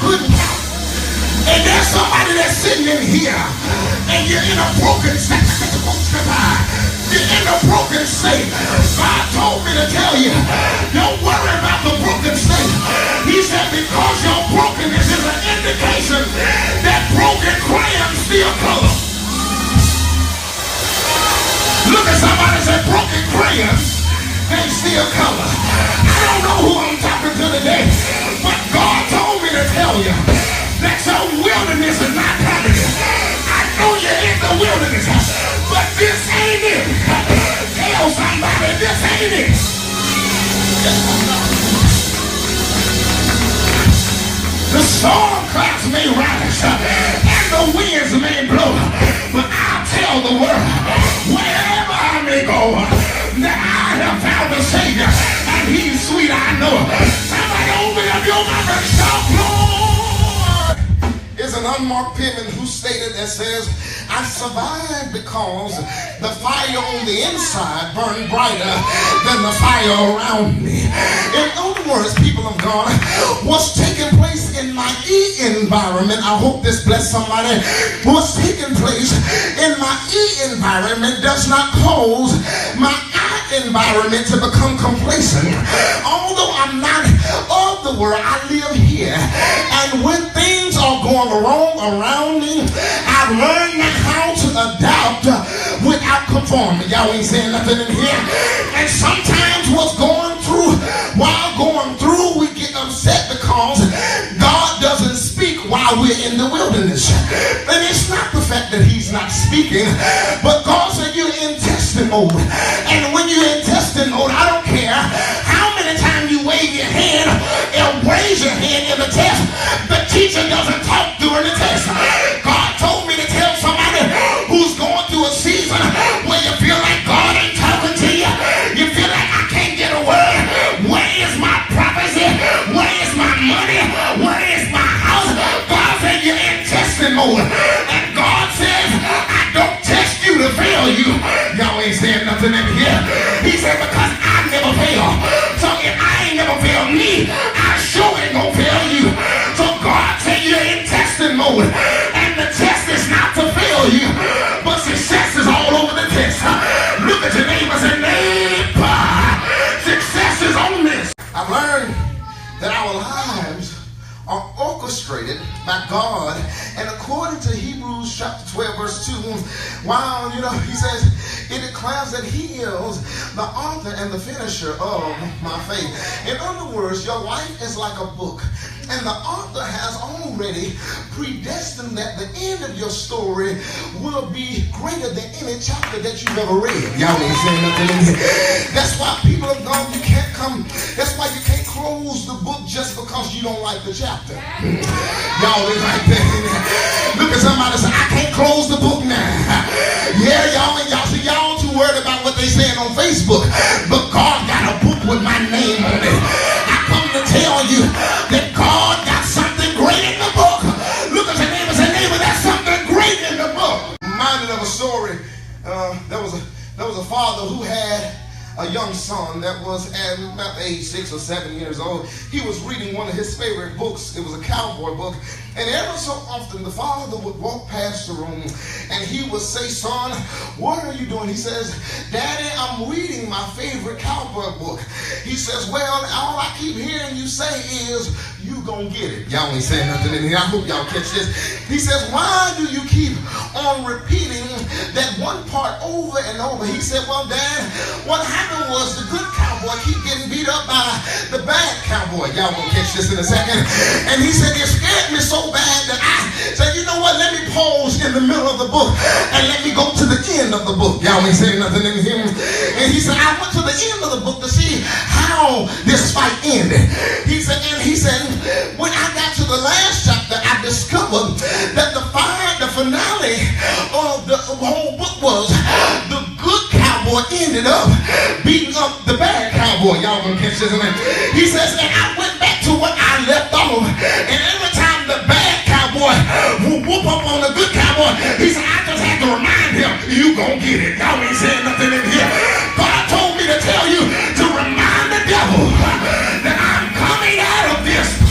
couldn't count. And there's somebody that's sitting in here, and you're in a broken state. You're in a broken state. God told me to tell you, don't worry about the broken state. He said because your brokenness is an indication that broken crayons still color. Look at somebody and say broken crayons, they still color. I don't know who I'm talking to today, but God told me to tell you that your wilderness is not permanent. I know you're in the wilderness, but this ain't it. Tell somebody this ain't it. The storm clouds may rise and the winds may blow, but I'll tell the world, wherever I may go, that I have found a Savior, and He's sweet, I know. Somebody open up your mouth and shout, Lord. Is an unmarked penman who stated that says, I survived because the fire on the inside burned brighter than the fire around me. In other words, people of God, what's taking place in my environment, I hope this bless somebody, what's taking place in my environment does not cause my environment to become complacent. Although I'm not of the world, I live here. And when things are going wrong around me, I've learned how to adapt without conforming. Y'all ain't saying nothing in here. And sometimes while going through, we get upset because God doesn't speak while we're in the wilderness. And it's not the fact that He's not speaking, but God said you're in testing mode. And when you're in testing mode, I don't care how many times you wave your hand and raise your hand in the test, the teacher doesn't talk during the test. God told me to tell somebody who's going through a season where you feel like God ain't talking to you. You feel like I can't get a word. Where is my prophecy? Where is my money? Where is my house? God said you're in testing mode. And God says, I don't test you to fail you. Y'all ain't saying nothing in here. He said, because I never fail. So if I ain't never failed me, I sure ain't gonna fail you. So God said you're in testing mode. And the test is not to fail you, but success is all over the test. Look at your neighbor and say, neighbor, success is on this. I've learned that our lives are orchestrated by God, and according to Hebrews chapter 12 verse 2, wow, he says it declares that He is the author and the finisher of my faith. In other words, your life is like a book, and the author has already predestined that the end of your story will be greater than any chapter that you've ever read. Y'all ain't saying nothing in here. That's why people of God, that's why you can't close the book just because you don't like the chapter. Y'all is like that. Look at somebody and say, I can't close the book now. Yeah, y'all too worried about what they saying on Facebook, but God got a book with my name on it. I come to tell you that God got something great in the book. Look at your neighbor and say, neighbor, that's something great in the book. Reminded of a story. There was a father who had a young son that was at about age 6 or 7 years old. He was reading one of his favorite books. It was a cowboy book. And ever so often the father would walk past the room and he would say, son, what are you doing? He says, Daddy, I'm reading my favorite cowboy book. He says, well, all I keep hearing you say is, you gonna get it. Y'all ain't saying nothing in here. I hope y'all catch this. He says, why do you keep on repeating that one part over and over? He said, well, Dad, what happened was the good cowboy keep getting beat up by the bad cowboy. Y'all gonna catch this in a second. And he said, it scared me so bad that I said, you know what, let me pause in the middle of the book and let me go to the end of the book. Y'all ain't saying nothing in here. And he said, I went to the end of the book to see how this fight ended. He said, when I got to the last chapter, I discovered that the finale of the whole book was the good cowboy ended up beating up the bad cowboy. Y'all gonna catch this in there. He says, and I went back to what I left off, and every time the bad cowboy would whoop up on the good cowboy, he said, I just had to remind him, you gonna get it. Y'all ain't saying nothing in here. God told me to tell you to remind the devil that I'm coming out of this.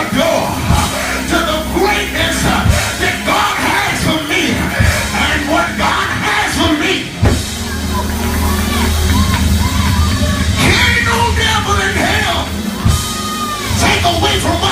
the door to the greatness that God has for me. And what God has for me, can't no devil in hell take away from my